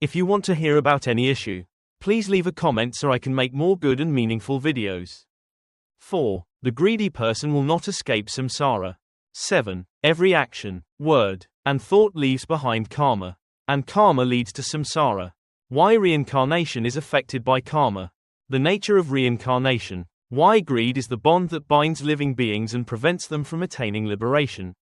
If you want to hear about any issue, please leave a comment so I can make more good and meaningful videos. 4. The greedy person will not escape samsara. 7. Every action, word, and thought leaves behind karma, and karma leads to samsara. Why reincarnation is affected by karma. The nature of reincarnation. Why greed is the bond that binds living beings and prevents them from attaining liberation.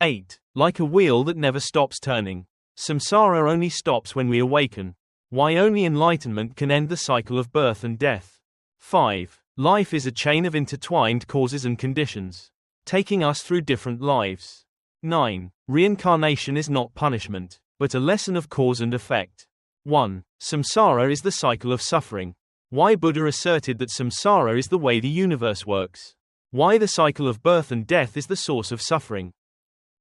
8. Like a wheel that never stops turning, samsara only stops when we awaken. Why only enlightenment can end the cycle of birth and death. 5. Life is a chain of intertwined causes and conditions, taking us through different lives. 9. Reincarnation is not punishment, but a lesson of cause and effect. 1. Samsara is the cycle of suffering. Why Buddha asserted that samsara is the way the universe works. Why the cycle of birth and death is the source of suffering.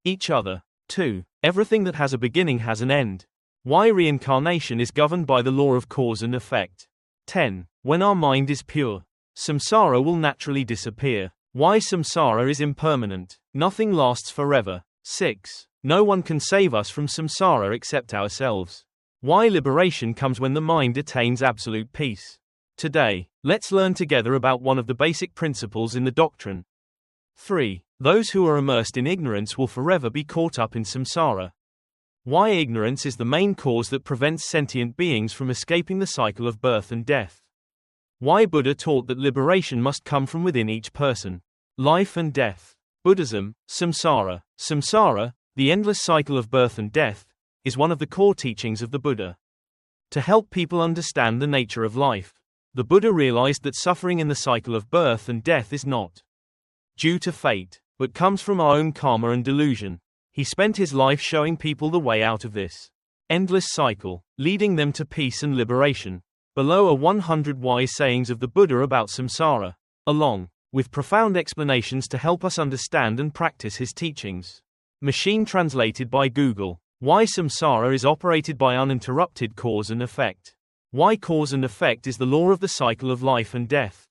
Each other. 2. Everything that has a beginning has an end. Why reincarnation is governed by the law of cause and effect. 10. When our mind is pure, samsara will naturally disappear. Why samsara is impermanent. Nothing lasts forever. 6. No one can save us from samsara except ourselves. Why liberation comes when the mind attains absolute peace. Today, let's learn together about one of the basic principles in the doctrine. 3. Those who are immersed in ignorance will forever be caught up in samsara. Why ignorance is the main cause that prevents sentient beings from escaping the cycle of birth and death. Why Buddha taught that liberation must come from within each person. Life and death. Buddhism, samsara. Samsara, the endless cycle of birth and death, is one of the core teachings of the Buddha. To help people understand the nature of life, the Buddha realized that suffering in the cycle of birth and death is not due to fate, but comes from our own karma and delusion. He spent his life showing people the way out of this endless cycle, leading them to peace and liberation. Below are 100 wise sayings of the Buddha about samsara, along with profound explanations to help us understand and practice his teachings. Machine translated by Google. Why samsara is operated by uninterrupted cause and effect. Why cause and effect is the law of the cycle of life and death.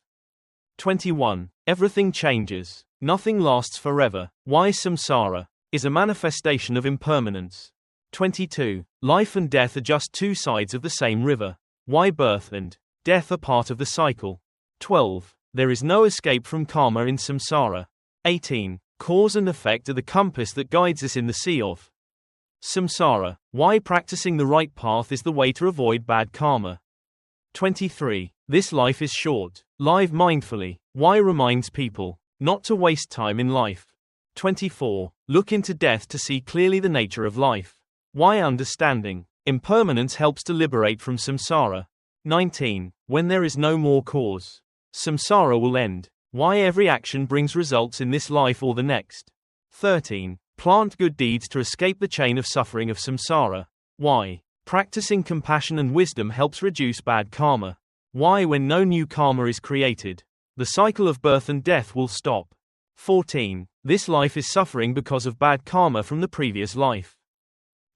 21. Everything changes. Nothing lasts forever. Why samsara is a manifestation of impermanence. 22. Life and death are just two sides of the same river. Why birth and death are part of the cycle. 12. There is no escape from karma in samsara. 18. Cause and effect are the compass that guides us in the sea of samsara. Why practicing the right path is the way to avoid bad karma. 23. This life is short. Live mindfully. Why reminds people not to waste time in life. 24. Look into death to see clearly the nature of life. Why understanding impermanence helps to liberate from samsara. 19. When there is no more cause, samsara will end. Why every action brings results in this life or the next. 13. Plant good deeds to escape the chain of suffering of samsara. Why practicing compassion and wisdom helps reduce bad karma. Why when no new karma is created, the cycle of birth and death will stop. 14. This life is suffering because of bad karma from the previous life.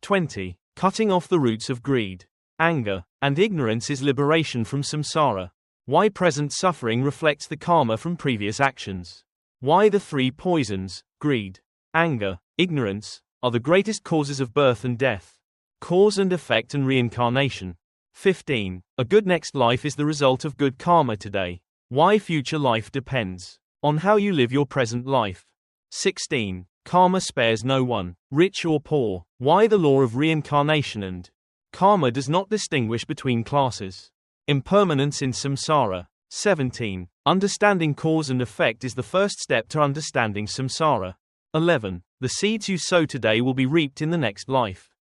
20. Cutting off the roots of greed, anger, and ignorance is liberation from samsara. Why present suffering reflects the karma from previous actions. Why the three poisons, greed, anger, ignorance, are the greatest causes of birth and death. Cause and effect and reincarnation. 15. A good next life is the result of good karma today. Why future life depends on how you live your present life. 16. Karma spares no one, rich or poor. Why the law of reincarnation and karma does not distinguish between classes. Impermanence in samsara. 17. Understanding cause and effect is the first step to understanding samsara. 11. The seeds you sow today will be reaped in the next life.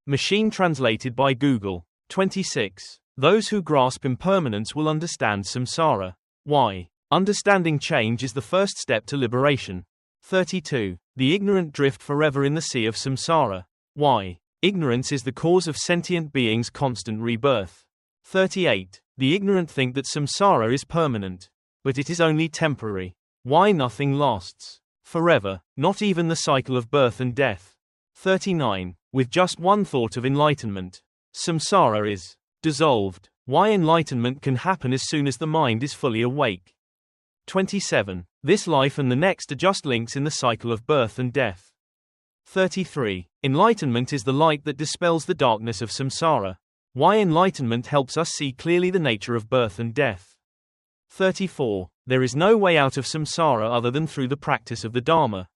Machine translated by Google. 26. Those who grasp impermanence will understand samsara. Why understanding change is the first step to liberation. 32. The ignorant drift forever in the sea of samsara. Why ignorance is the cause of sentient beings' constant rebirth. 38. The ignorant think that samsara is permanent, but it is only temporary. Why nothing lasts forever, not even the cycle of birth and death. 39. With just one thought of enlightenment, samsara is dissolved. Why enlightenment can happen as soon as the mind is fully awake. 27. This life and the next are just links in the cycle of birth and death. 33. Enlightenment is the light that dispels the darkness of samsara. Why enlightenment helps us see clearly the nature of birth and death. 34. There is no way out of samsara other than through the practice of the Dharma.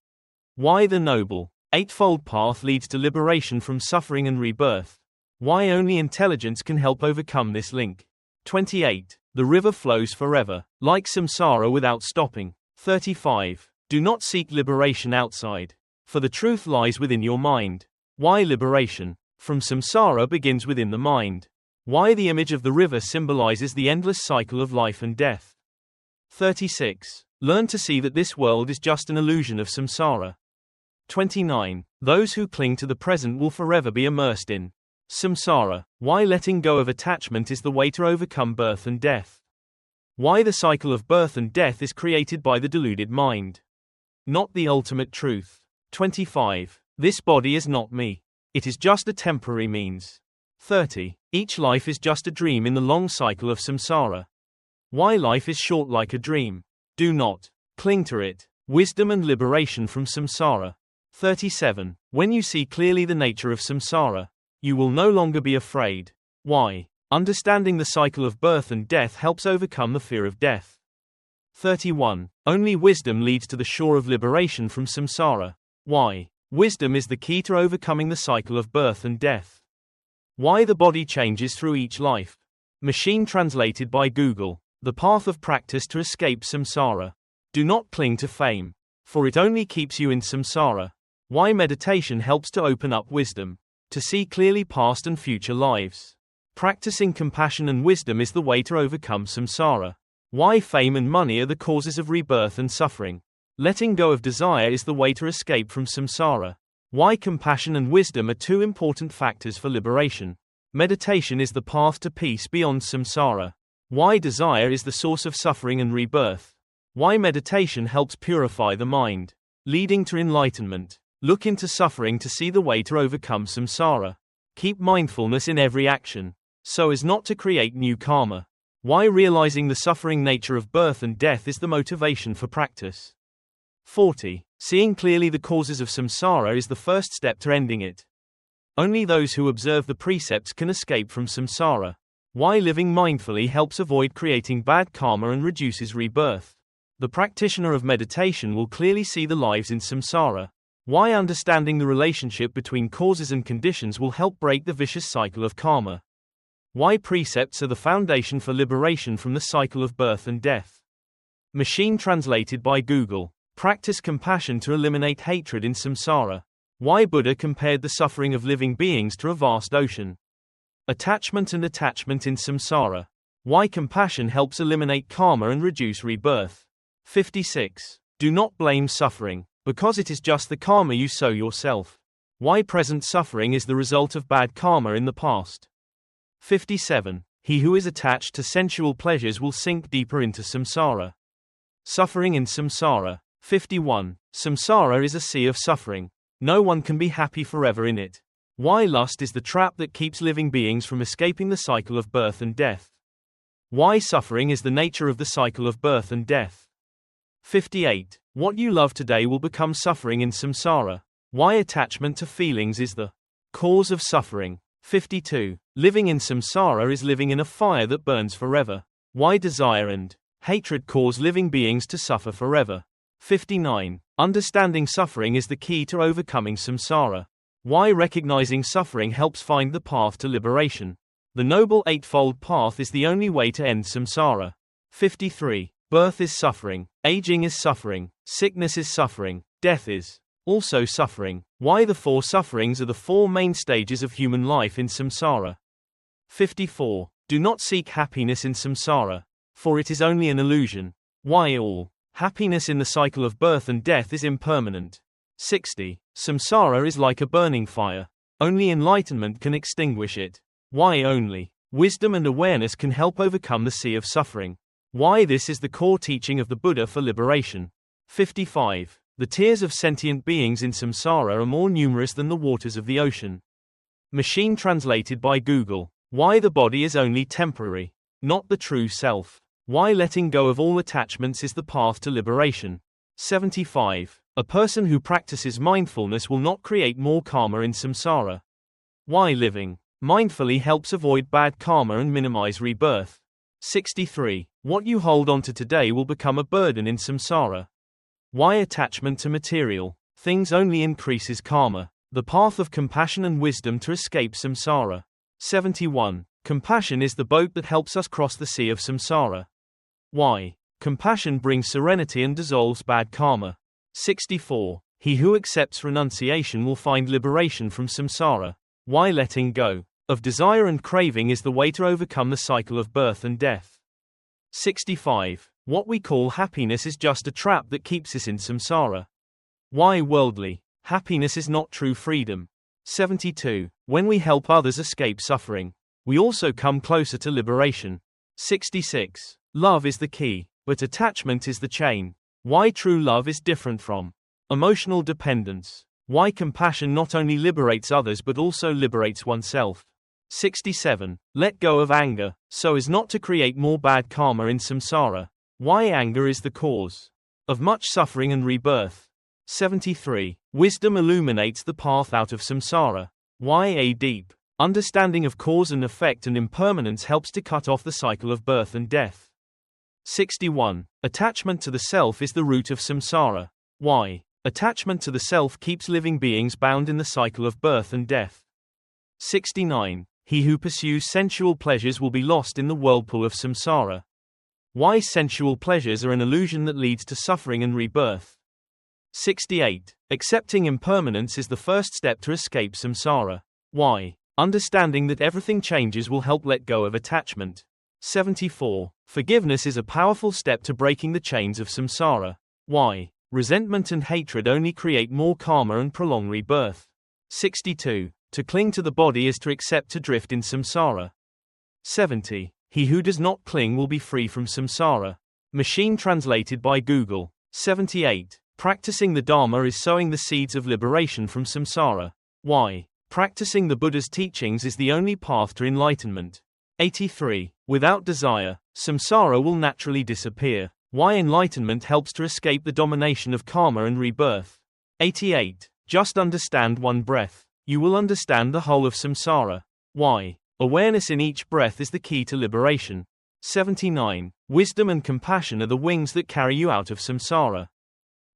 Why the Noble Eightfold Path leads to liberation from suffering and rebirth. Why only intelligence can help overcome this link. 28. The river flows forever, like samsara without stopping. 35. Do not seek liberation outside, for the truth lies within your mind. Why liberation from samsara begins within the mind. Why the image of the river symbolizes the endless cycle of life and death. 36. Learn to see that this world is just an illusion of samsara. 29. Those who cling to the present will forever be immersed in samsara. Why letting go of attachment is the way to overcome birth and death. Why the cycle of birth and death is created by the deluded mind, not the ultimate truth. 25. This body is not me. It is just a temporary means. 30. Each life is just a dream in the long cycle of samsara. Why life is short like a dream. Do not cling to it. Wisdom and liberation from samsara. 37. When you see clearly the nature of samsara, you will no longer be afraid. Why? Understanding the cycle of birth and death helps overcome the fear of death. 31. Only wisdom leads to the shore of liberation from samsara. Why? Wisdom is the key to overcoming the cycle of birth and death. Why the body changes through each life. Machine translated by Google. The path of practice to escape samsara. Do not cling to fame, for it only keeps you in samsara. Why meditation helps to open up wisdom, to see clearly past and future lives. Practicing compassion and wisdom is the way to overcome samsara. Why fame and money are the causes of rebirth and suffering. Letting go of desire is the way to escape from samsara. Why compassion and wisdom are two important factors for liberation. Meditation is the path to peace beyond samsara. Why desire is the source of suffering and rebirth. Why meditation helps purify the mind, leading to enlightenment. Look into suffering to see the way to overcome samsara. Keep mindfulness in every action, so as not to create new karma. Why realizing the suffering nature of birth and death is the motivation for practice. 40. Seeing clearly the causes of samsara is the first step to ending it. Only those who observe the precepts can escape from samsara. Why living mindfully helps avoid creating bad karma and reduces rebirth. The practitioner of meditation will clearly see the lives in samsara. Why understanding the relationship between causes and conditions will help break the vicious cycle of karma. Why precepts are the foundation for liberation from the cycle of birth and death. Machine translated by Google. Practice compassion to eliminate hatred in samsara. Why Buddha compared the suffering of living beings to a vast ocean. Attachment and attachment in samsara. Why compassion helps eliminate karma and reduce rebirth. 56. Do not blame suffering, because it is just the karma you sow yourself. Why present suffering is the result of bad karma in the past. 57. He who is attached to sensual pleasures will sink deeper into samsara. Suffering in samsara. 51. Samsara is a sea of suffering. No one can be happy forever in it. Why lust is the trap that keeps living beings from escaping the cycle of birth and death. Why suffering is the nature of the cycle of birth and death. 58. What you love today will become suffering in samsara. Why attachment to feelings is the cause of suffering. 52. Living in samsara is living in a fire that burns forever. Why desire and hatred cause living beings to suffer forever. 59. Understanding suffering is the key to overcoming samsara. Why recognizing suffering helps find the path to liberation. The Noble Eightfold Path is the only way to end samsara. 53. Birth is suffering, aging is suffering, sickness is suffering, death is also suffering. Why the four sufferings are the four main stages of human life in samsara. 54. Do not seek happiness in samsara, for it is only an illusion. Why all happiness in the cycle of birth and death is impermanent. 60. Samsara is like a burning fire. Only enlightenment can extinguish it. Why only wisdom and awareness can help overcome the sea of suffering. Why this is the core teaching of the Buddha for liberation. 55. The tears of sentient beings in samsara are more numerous than the waters of the ocean. Machine translated by Google. Why the body is only temporary, not the true self. Why letting go of all attachments is the path to liberation. 75. A person who practices mindfulness will not create more karma in samsara. Why living Mindfully helps avoid bad karma and minimize rebirth. 63. What you hold on to today will become a burden in samsara. Why attachment to material things only increases karma. The path of compassion and wisdom to escape samsara. 71. Compassion is the boat that helps us cross the sea of samsara. Why? Compassion brings serenity and dissolves bad karma. 64. He who accepts renunciation will find liberation from samsara. Why letting go of desire and craving is the way to overcome the cycle of birth and death. 65. What we call happiness is just a trap that keeps us in samsara. Why worldly happiness is not true freedom. 72. When we help others escape suffering, we also come closer to liberation. 66. Love is the key, but attachment is the chain. Why true love is different from emotional dependence. Why compassion not only liberates others but also liberates oneself. 67. Let go of anger, so as not to create more bad karma in samsara. Why anger is the cause of much suffering and rebirth. 73. Wisdom illuminates the path out of samsara. Why a deep understanding of cause and effect and impermanence helps to cut off the cycle of birth and death. 61. Attachment to the self is the root of samsara. Why? Attachment to the self keeps living beings bound in the cycle of birth and death. 69. He who pursues sensual pleasures will be lost in the whirlpool of samsara. Why sensual pleasures are an illusion that leads to suffering and rebirth. 68. Accepting impermanence is the first step to escape samsara. Why? Understanding that everything changes will help let go of attachment. 74. Forgiveness is a powerful step to breaking the chains of samsara. Why? Resentment and hatred only create more karma and prolong rebirth. 62. To cling to the body is to accept to drift in samsara. 70. He who does not cling will be free from samsara. Machine translated by Google. 78. Practicing the Dharma is sowing the seeds of liberation from samsara. Why? Practicing the Buddha's teachings is the only path to enlightenment. 83. Without desire, samsara will naturally disappear. Why enlightenment helps to escape the domination of karma and rebirth. 88. Just understand one breath. You will understand the whole of samsara. Why? Awareness in each breath is the key to liberation. 79. Wisdom and compassion are the wings that carry you out of samsara.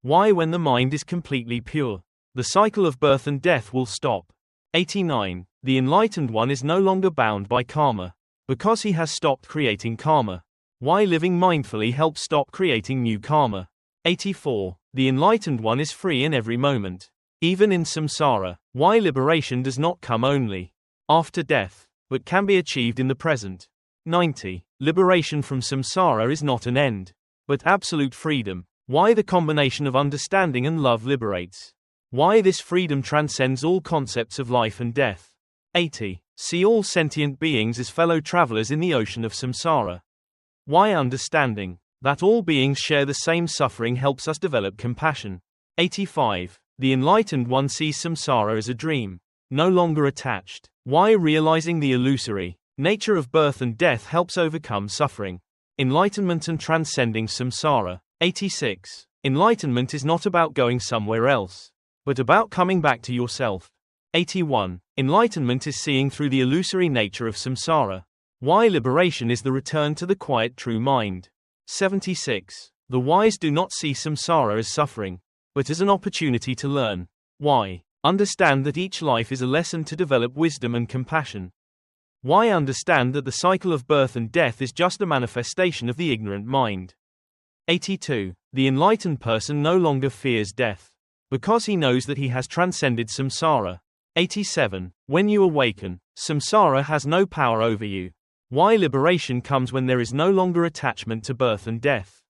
Why? When the mind is completely pure, the cycle of birth and death will stop. 89. The enlightened one is no longer bound by karma, because he has stopped creating karma. Why? Living mindfully helps stop creating new karma. 84. The enlightened one is free in every moment, even in samsara. Why? Liberation does not come only after death, but can be achieved in the present. 90. Liberation from samsara is not an end, but absolute freedom. Why? The combination of understanding and love liberates. Why? This freedom transcends all concepts of life and death. 80. See all sentient beings as fellow travelers in the ocean of samsara. Why? Understanding that all beings share the same suffering helps us develop compassion. 85. The enlightened one sees samsara as a dream, no longer attached. Why? Realizing the illusory nature of birth and death helps overcome suffering. Enlightenment and transcending samsara. 86. Enlightenment is not about going somewhere else, but about coming back to yourself. 81. Enlightenment is seeing through the illusory nature of samsara. Why? Liberation is the return to the quiet true mind. 76. The wise do not see samsara as suffering, but as an opportunity to learn. Why? Understand that each life is a lesson to develop wisdom and compassion. Why? Understand that the cycle of birth and death is just a manifestation of the ignorant mind. 82. The enlightened person no longer fears death, because he knows that he has transcended samsara. 87. When you awaken, samsara has no power over you. Why? Liberation comes when there is no longer attachment to birth and death.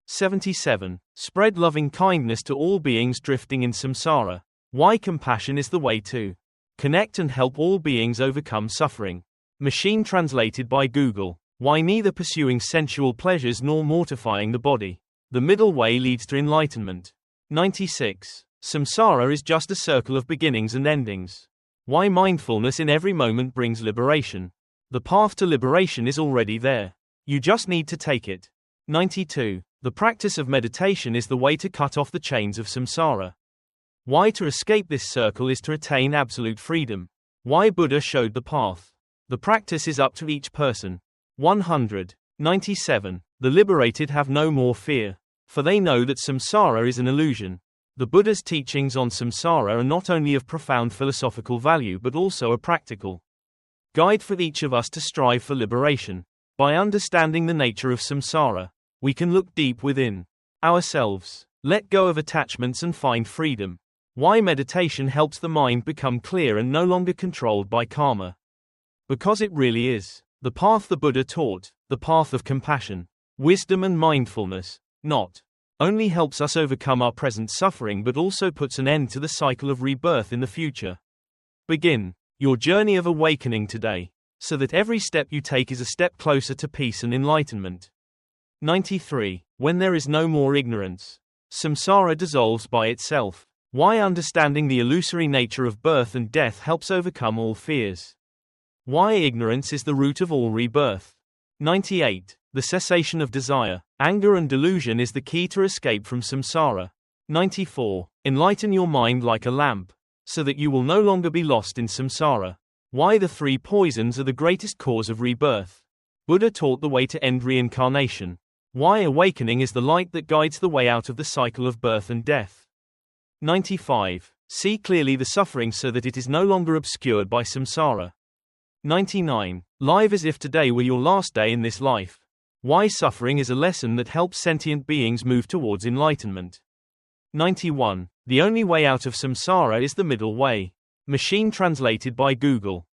77. Spread loving kindness to all beings drifting in samsara. Why? Compassion is the way to connect and help all beings overcome suffering. Machine translated by Google. Why? Neither pursuing sensual pleasures nor mortifying the body. The middle way leads to enlightenment. 96. Samsara is just a circle of beginnings and endings. Why? Mindfulness in every moment brings liberation. The path to liberation is already there. You just need to take it. 92. The practice of meditation is the way to cut off the chains of samsara. Why? To escape this circle is to attain absolute freedom. Why Buddha showed the path. The practice is up to each person. 197. The liberated have no more fear, for they know that samsara is an illusion. The Buddha's teachings on samsara are not only of profound philosophical value but also a practical guide for each of us to strive for liberation. By understanding the nature of samsara, we can look deep within ourselves, let go of attachments and find freedom. Why meditation helps the mind become clear and no longer controlled by karma. Because it really is the path the Buddha taught, the path of compassion, wisdom and mindfulness, not only helps us overcome our present suffering but also puts an end to the cycle of rebirth in the future. Begin your journey of awakening today, so that every step you take is a step closer to peace and enlightenment. 93. When there is no more ignorance, samsara dissolves by itself. Why understanding the illusory nature of birth and death helps overcome all fears. Why ignorance is the root of all rebirth. 98. The cessation of desire, anger and delusion is the key to escape from samsara. 94. Enlighten your mind like a lamp, so that you will no longer be lost in samsara. Why the three poisons are the greatest cause of rebirth. Buddha taught the way to end reincarnation. Why awakening is the light that guides the way out of the cycle of birth and death. 95. See clearly the suffering so that it is no longer obscured by samsara. 99. Live as if today were your last day in this life. Why suffering is a lesson that helps sentient beings move towards enlightenment. 91. The only way out of samsara is the middle way. Machine translated by Google.